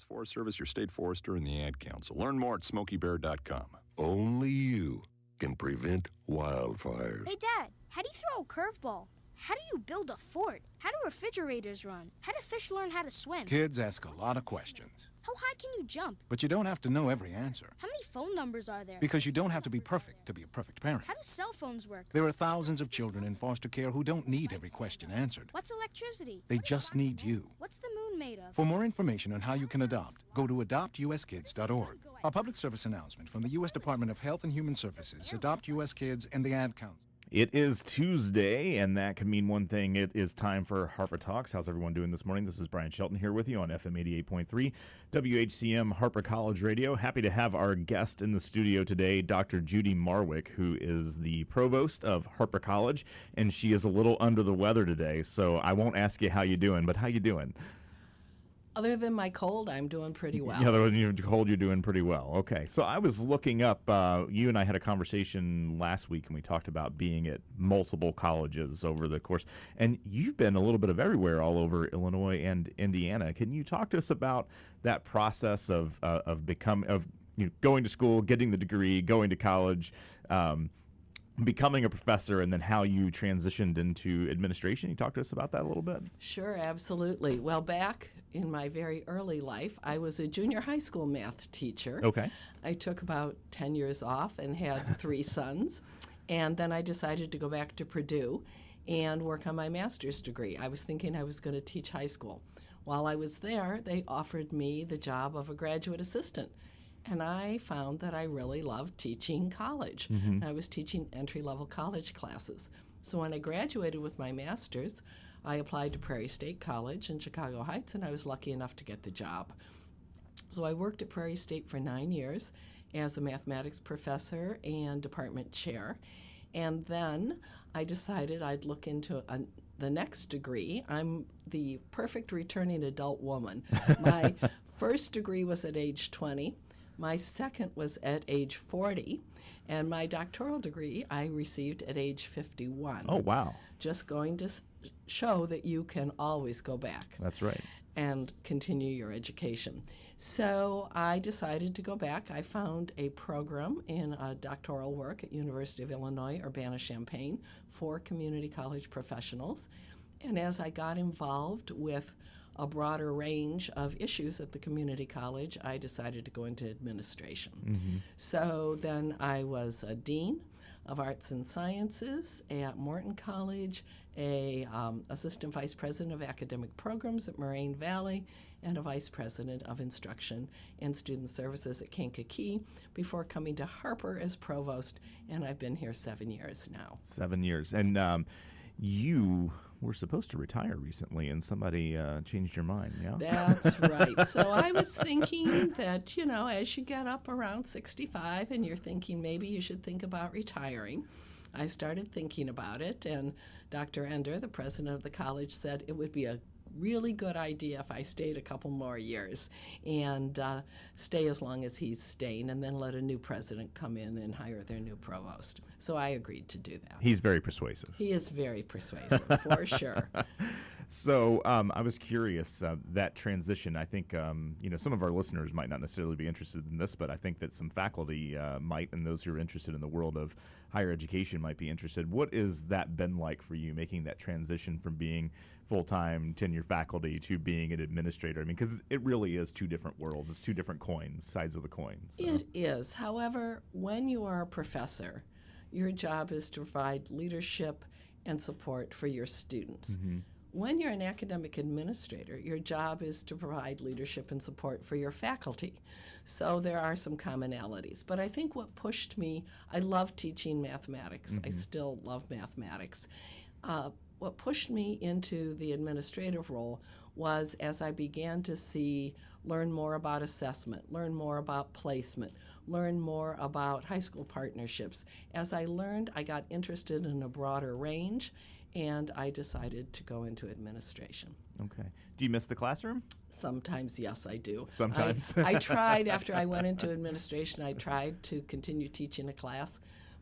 U.S. Forest Service, your state forester, and the Ad Council. Learn more at SmokeyBear.com. Only you can prevent wildfires. Hey, Dad, how do you throw a curveball? How do you build a fort? How do refrigerators run? How do fish learn how to swim? Kids ask a lot of questions. How high can you jump? But you don't have to know every answer. How many phone numbers are there? Because you don't have to be perfect to be a perfect parent. How do cell phones work? There are thousands of children in foster care who don't need every question answered. What's electricity? They just need you. What's the moon made of? For more information on how you can adopt, go to adoptuskids.org. A public service announcement from the U.S. Department of Health and Human Services, Adopt U.S. Kids, and the Ad Council. It is Tuesday, and that can mean one thing. It is time for Harper Talks. How's everyone doing this morning? This is Brian Shelton here with you on FM 88.3, WHCM Harper College Radio. Happy to have our guest in the studio today, Dr. Judy Marwick, who is the Provost of Harper College, and she is a little under the weather today, so I won't ask you how you doing, but how you doing? Other than my cold, I'm doing pretty well. Yeah, other than your cold, you're doing pretty well. Okay, so I was looking up, you and I had a conversation last week, and we talked about being at multiple colleges over the course, and you've been a little bit of everywhere all over Illinois and Indiana. Can you talk to us about that process of going to school, getting the degree, going to college, becoming a professor, and then how you transitioned into administration? Can you talk to us about that a little bit? Sure, absolutely. Well, back in my very early life, I was a junior high school math teacher. Okay. I took about 10 years off and had 3 sons, and then I decided to go back to Purdue and work on my master's degree. I was thinking I was going to teach high school. While I was there, they offered me the job of a graduate assistant. And I found that I really loved teaching college. Mm-hmm. I was teaching entry-level college classes. So when I graduated with my master's, I applied to Prairie State College in Chicago Heights, and I was lucky enough to get the job. So I worked at Prairie State for 9 years as a mathematics professor and department chair. And then I decided I'd look into the next degree. I'm the perfect returning adult woman. My first degree was at age 20. My second was at age 40, and my doctoral degree I received at age 51. Oh, wow. Just going to show that you can always go back. That's right. And continue your education. So I decided to go back. I found a program in doctoral work at University of Illinois, Urbana-Champaign for community college professionals. And as I got involved with a broader range of issues at the community college, I decided to go into administration. Mm-hmm. So then I was a dean of arts and sciences at Morton College, a assistant vice president of academic programs at Moraine Valley, and a vice president of instruction and student services at Kankakee before coming to Harper as provost, and I've been here 7 years now. 7 years. And you were supposed to retire recently, and somebody changed your mind, yeah? That's right. So I was thinking that, as you get up around 65 and you're thinking maybe you should think about retiring, I started thinking about it, and Dr. Ender, the president of the college, said it would be a really good idea if I stayed a couple more years and stay as long as he's staying, and then let a new president come in and hire their new provost. So I agreed to do that. He's very persuasive. He is very persuasive, for sure. So I was curious, that transition, I think, some of our listeners might not necessarily be interested in this, but I think that some faculty might, and those who are interested in the world of higher education might be interested. What has that been like for you, making that transition from being full-time tenure faculty to being an administrator? I mean, because it really is two different worlds. It's two different coins, sides of the coin. So. It is. However, when you are a professor, your job is to provide leadership and support for your students. Mm-hmm. When you're an academic administrator, your job is to provide leadership and support for your faculty. So there are some commonalities. But I think what pushed me, I love teaching mathematics. Mm-hmm. I still love mathematics. What pushed me into the administrative role was as I began to learn more about assessment, learn more about placement, learn more about high school partnerships. As I learned, I got interested in a broader range, and I decided to go into administration. Okay. Do you miss the classroom? Sometimes, yes, I do. Sometimes. I tried, after I went into administration, I tried to continue teaching a class,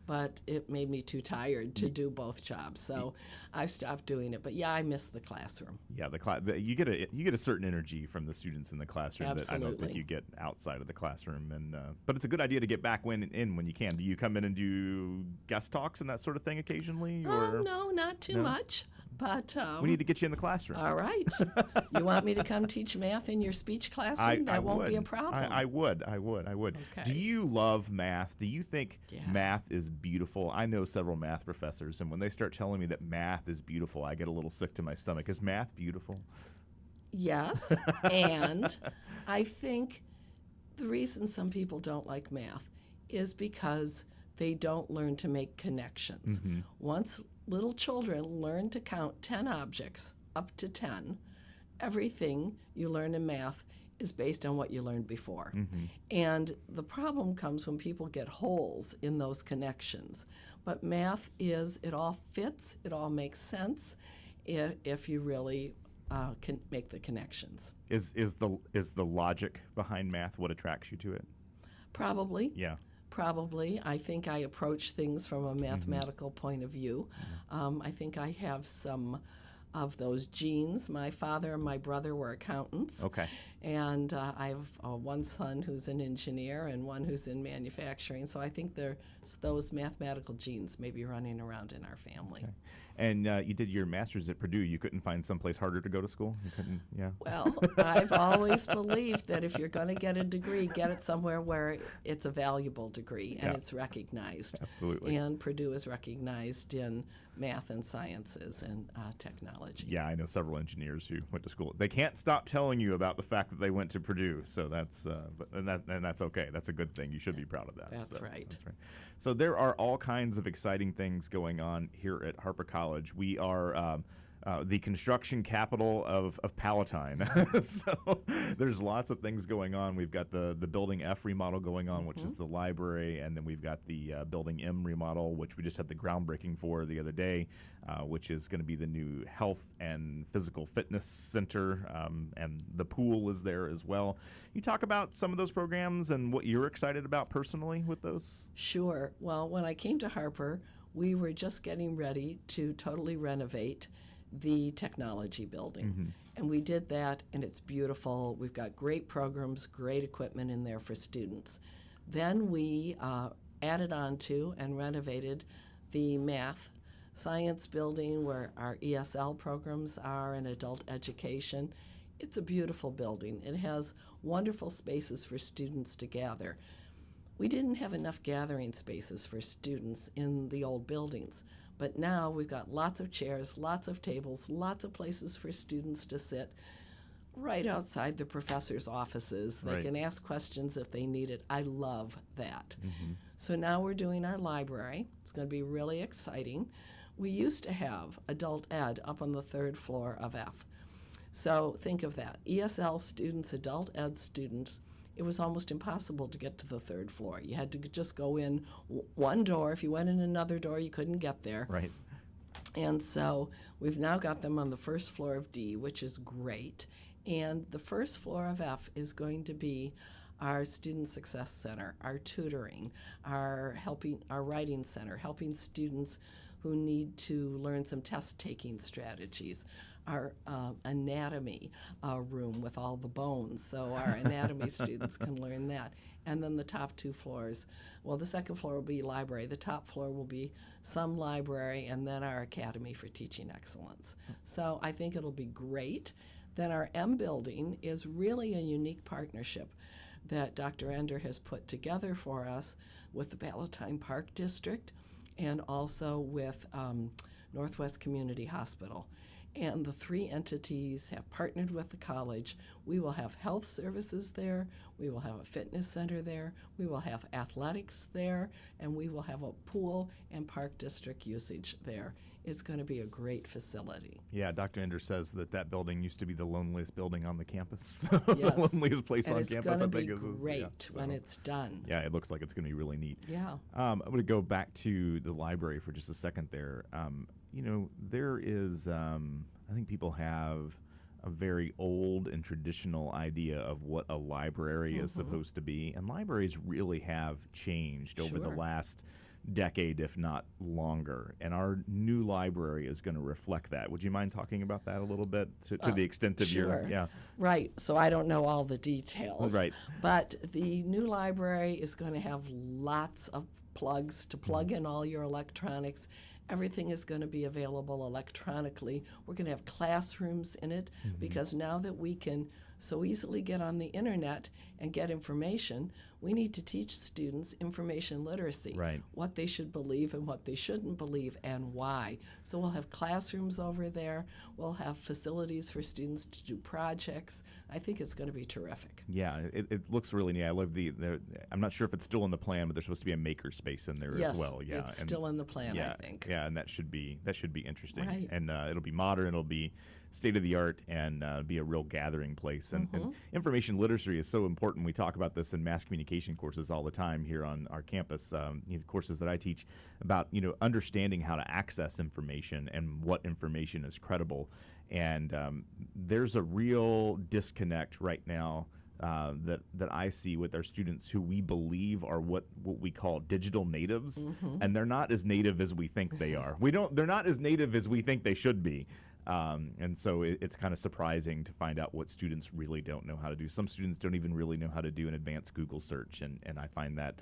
but it made me too tired to do both jobs, so I stopped doing it. But yeah, I miss the classroom. Yeah, you get a certain energy from the students in the classroom that I don't think Absolutely. you get outside of the classroom. And but it's a good idea to get back when you can. Do you come in and do guest talks and that sort of thing occasionally? Oh, no, not too much. But We need to get you in the classroom. all right. You want me to come teach math in your speech classroom? That won't be a problem. I would. Okay. Do you love math? Do you think Yeah. math is beautiful? I know several math professors, and when they start telling me that math is beautiful, I get a little sick to my stomach. Is math beautiful? Yes, and I think the reason some people don't like math is because they don't learn to make connections. Once little children learn to count 10 objects up to 10, everything you learn in math is based on what you learned before. And the problem comes when people get holes in those connections. But math is, it all fits, it all makes sense if you really can make the connections. Is the logic behind math what attracts you to it? Probably. Yeah. Probably. I think I approach things from a mathematical point of view. I think I have some of those genes. My father and my brother were accountants. Okay. And I have one son who's an engineer and one who's in manufacturing. So I think there's those mathematical genes maybe running around in our family. Okay. And you did your master's at Purdue. You couldn't find someplace harder to go to school? You couldn't, yeah? Well, I've always believed that if you're going to get a degree, get it somewhere where it's a valuable degree and Yeah. it's recognized. Absolutely. And Purdue is recognized in math and sciences and technology. Yeah, I know several engineers who went to school. They can't stop telling you about the fact that they went to Purdue, so that's and that's okay. That's a good thing. You should be proud of that. That's right. That's right. So there are all kinds of exciting things going on here at Harper College. We are the construction capital of Palatine. So there's lots of things going on. We've got the Building F remodel going on, which is the library, and then we've got the Building M remodel, which we just had the groundbreaking for the other day, which is going to be the new health and physical fitness center, and the pool is there as well. You talk about some of those programs and what you're excited about personally with those? Sure. Well, when I came to Harper, we were just getting ready to totally renovate the technology building. And we did that, and it's beautiful. We've got great programs, great equipment in there for students. Then we added on to and renovated the math science building where our ESL programs are and adult education. It's a beautiful building. It has wonderful spaces for students to gather. We didn't have enough gathering spaces for students in the old buildings, but now we've got lots of chairs, lots of tables, lots of places for students to sit right outside the professors' offices. They Right. can ask questions if they need it. I love that. So now we're doing our library. It's going to be really exciting. We used to have adult ed up on the 3rd floor of F. So think of that. ESL students, adult ed students, it was almost impossible to get to the 3rd floor. You had to just go in one door. If you went in another door, you couldn't get there. Right. And so we've now got them on the 1st floor of D, which is great. And the 1st floor of F is going to be our Student Success Center, our tutoring, our writing center, helping students who need to learn some test-taking strategies, our anatomy room with all the bones, so our anatomy students can learn that. And then the top 2 floors, well, the 2nd floor will be library. The top floor will be some library, and then our Academy for Teaching Excellence. So I think it'll be great. Then our M building is really a unique partnership that Dr. Ender has put together for us with the Palatine Park District and also with Northwest Community Hospital. And the 3 entities have partnered with the college. We will have health services there, we will have a fitness center there, we will have athletics there, and we will have a pool and park district usage there. It's going to be a great facility. Yeah, Dr. Ender says that building used to be the loneliest building on the campus. Yes. The loneliest place And on it's campus, going I to be think. great when it's done. Yeah, it looks like it's going to be really neat. Yeah. I'm going to go back to the library for just a second there. There is, I think people have a very old and traditional idea of what a library is supposed to be, and libraries really have changed over the Sure. last decade, if not longer. And our new library is going to reflect that. Would you mind talking about that a little bit to the extent of Sure. your, Right. So I don't know all the details. Right. But the new library is going to have lots of plugs to plug in all your electronics. Everything is going to be available electronically. We're going to have classrooms in it because now that we can so easily get on the internet and get information, we need to teach students information literacy, Right. what they should believe and what they shouldn't believe and why. So we'll have classrooms over there. We'll have facilities for students to do projects. I think it's going to be terrific. Yeah, it looks really neat. I love I'm not sure if it's still in the plan, but there's supposed to be a maker space in there Yes, as well. Yeah, it's still in the plan, I think. Yeah, and that should be interesting. Right. And it'll be modern. It'll be state of the art and be a real gathering place. And information literacy is so important. We talk about this in mass communication courses all the time here on our campus. Courses that I teach about understanding how to access information and what information is credible. And there's a real disconnect right now that I see with our students who we believe are what we call digital natives, and they're not as native as we think they are. They're not as native as we think they should be. And so it's kind of surprising to find out what students really don't know how to do. Some students don't even really know how to do an advanced Google search, and I find that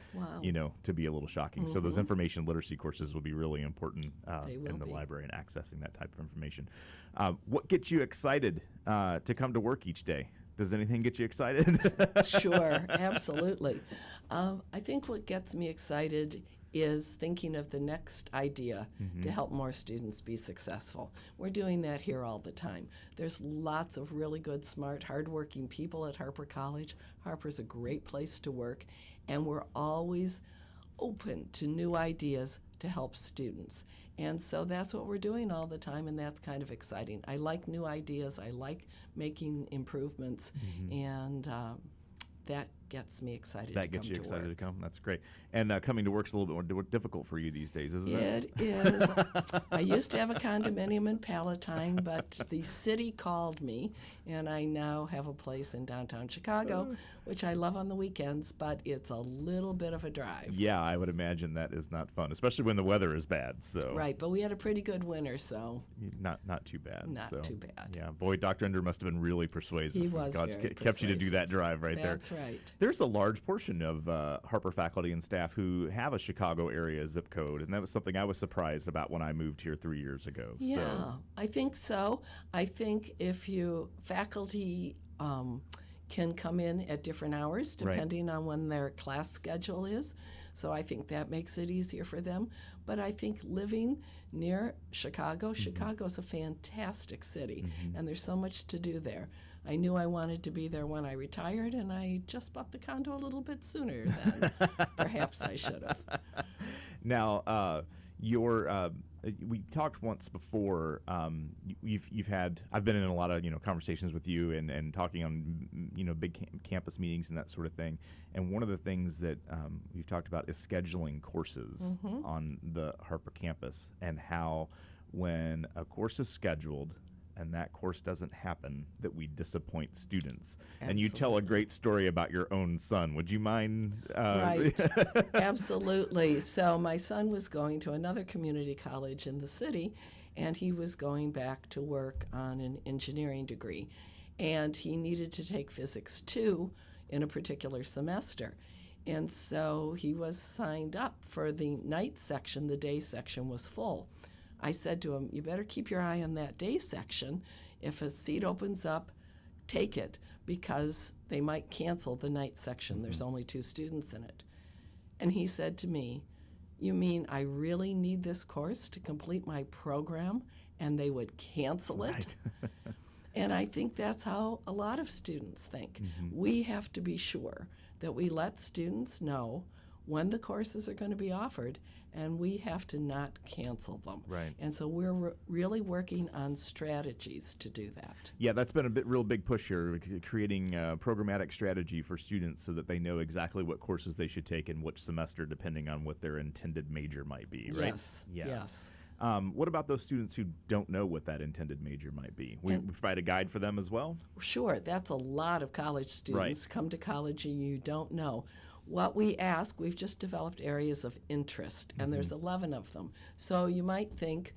to be a little shocking. So those information literacy courses will be really important in the library and accessing that type of information. What gets you excited to come to work each day? Does anything get you excited? Sure, absolutely. I think what gets me excited is thinking of the next idea to help more students be successful. We're doing that here all the time. There's lots of really good, smart, hardworking people at Harper College. Harper's a great place to work, and we're always open to new ideas to help students. And so that's what we're doing all the time, and that's kind of exciting. I like new ideas. I like making improvements, and that gets me excited That gets you excited to come. That's great. And coming to work's a little bit more difficult for you these days, isn't it? It is. I used to have a condominium in Palatine, but the city called me, and I now have a place in downtown Chicago, which I love on the weekends, but it's a little bit of a drive. Yeah, I would imagine that is not fun, especially when the weather is bad. So Right, but we had a pretty good winter, so not too bad. not too bad. Yeah, boy, Dr. Ender must have been really persuasive. He was God very kept you to do persuasive. that drive right there. That's right. There's a large portion of Harper faculty and staff who have a Chicago area zip code, and that was something I was surprised about when I moved here 3 years ago. Yeah, So, I think so. I think if faculty can come in at different hours depending on when their class schedule is. So I think that makes it easier for them. But I think living near Chicago, Chicago's a fantastic city, and there's so much to do there. I knew I wanted to be there when I retired, and I just bought the condo a little bit sooner than perhaps I should have. Now, we talked once before. I've been in a lot of conversations with you and talking on big campus meetings and that sort of thing. And one of the things that we've talked about is scheduling courses on the Harper campus, and how when a course is scheduled and that course doesn't happen, that we disappoint students. And you tell a great story about your own son. Would you mind? Right, absolutely. So my son was going to another community college in the city, and he was going back to work on an engineering degree. And he needed to take Physics 2 in a particular semester. And so he was signed up for the night section. The day section was full. I said to him, you better keep your eye on that day section. If a seat opens up, take it, because they might cancel the night section. There's only 2 students in it. And he said to me, you mean I really need this course to complete my program, and they would cancel it? Right. And I think that's how a lot of students think. We have to be sure that we let students know when the courses are going to be offered, and we have to not cancel them. Right. And so we're really working on strategies to do that. Yeah, that's been a real big push here, creating a programmatic strategy for students so that they know exactly what courses they should take in which semester, depending on what their intended major might be, right? Yes, Yeah. yes. What about those students who don't know what that intended major might be? We provide a guide for them as well? Sure, that's a lot of college students come to college and you don't know. What we ask, we've just developed areas of interest, and there's 11 of them. So you might think,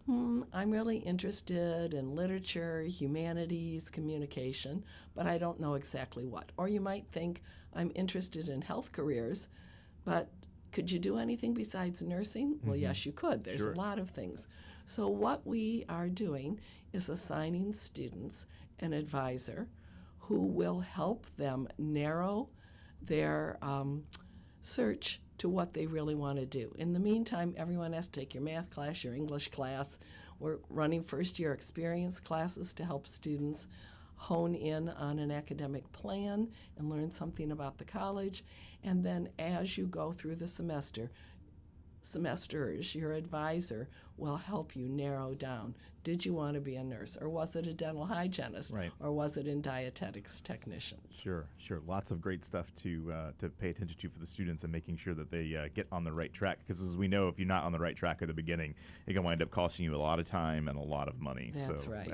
I'm really interested in literature, humanities, communication, but I don't know exactly what. Or you might think, I'm interested in health careers, but could you do anything besides nursing? Well, yes, you could. There's a lot of things. So what we are doing is assigning students an advisor who will help them narrow their search to what they really want to do. In the meantime, everyone has to take your math class, your English class. We're running first-year experience classes to help students hone in on an academic plan and learn something about the college. And then as you go through the semesters, your advisor will help you narrow down, did you want to be a nurse, or was it a dental hygienist, Right. or was it in dietetics technicians? Sure. Lots of great stuff to pay attention to for the students and making sure that they get on the right track. Because as we know, if you're not on the right track at the beginning, it can wind up costing you a lot of time and a lot of money. That's so right.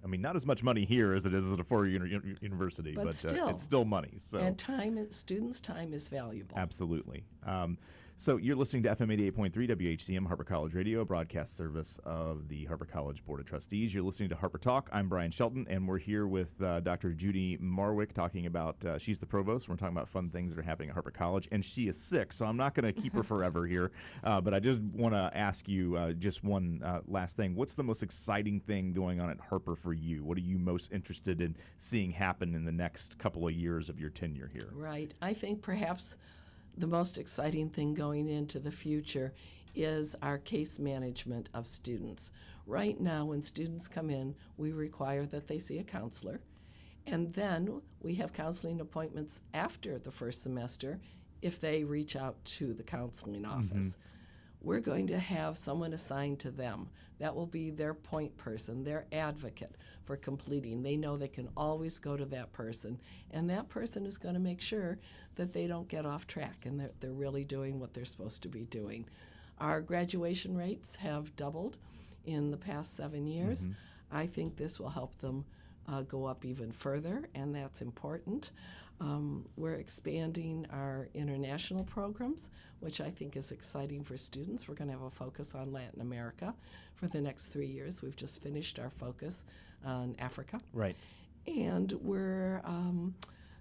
I mean, not as much money here as it is at a four-year university, But still. it's still money. So And students' time is valuable. absolutely. So you're listening to FM 88.3 WHCM Harper College Radio, a broadcast service of the Harper College Board of Trustees. You're listening to Harper Talk. I'm Brian Shelton, and we're here with Dr. Judy Marwick talking about, she's the provost. We're talking about fun things that are happening at Harper College, and she is sick, so I'm not going to keep her forever here. But I just want to ask you just one last thing. What's the most exciting thing going on at Harper for you? What are you most interested in seeing happen in the next couple of years of your tenure here? Right. I think perhaps the most exciting thing going into the future is our case management of students. Right now, when students come in, we require that they see a counselor, and then we have counseling appointments after the first semester if they reach out to the counseling office. We're going to have someone assigned to them. That will be their point person, their advocate for completing. They know they can always go to that person, and that person is going to make sure that they don't get off track and that they're really doing what they're supposed to be doing. Our graduation rates have doubled in the past 7 years. I think this will help them go up even further, and that's important. We're expanding our international programs, which I think is exciting for students. We're going to have a focus on Latin America for the next 3 years. We've just finished our focus on Africa. Right. And we're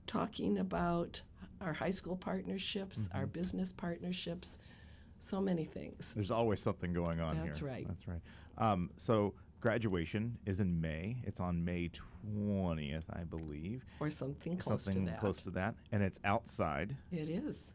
talking about our high school partnerships, our business partnerships, so many things. There's always something going on here. That's right. That's right. So graduation is in May. It's on May 20th, I believe. Or something close to that. Close to that. And it's outside. It is.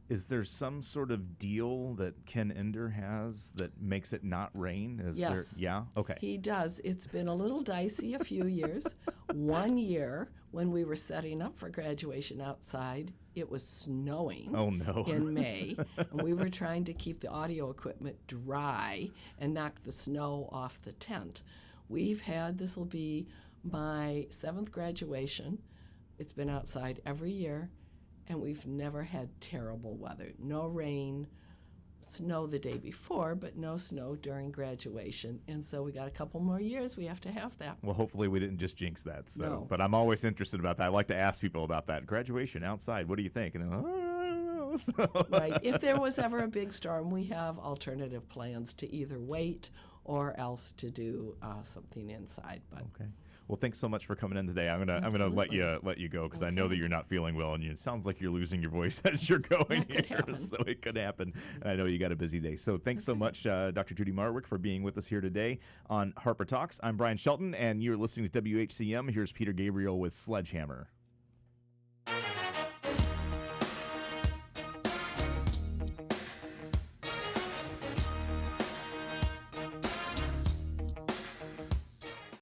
Is there some sort of deal that Ken Ender has that makes it not rain? Yes. Yeah? Okay. He does. It's been a little dicey a few years. 1 year, when we were setting up for graduation outside, it was snowing Oh, no. in May, and we were trying to keep the audio equipment dry and knock the snow off the tent. This will be my 7th graduation. It's been outside every year, and we've never had terrible weather. No rain, snow the day before, but no snow during graduation. And so we got a couple more years. We have to have that. Well, hopefully we didn't just jinx that. So, No. But I'm always interested about that. I like to ask people about that. Graduation outside, what do you think? And they're like, I don't know. So. Right. If there was ever a big storm, we have alternative plans to either wait or else to do something inside. But Okay. Well, thanks so much for coming in today. I'm gonna let you go because I know that you're not feeling well, and it sounds like you're losing your voice as you're going That could here. happen. So it could happen. And I know you got a busy day. So thanks so much, Dr. Judy Marwick, for being with us here today on Harper Talks. I'm Brian Shelton, and you're listening to WHCM. Here's Peter Gabriel with Sledgehammer.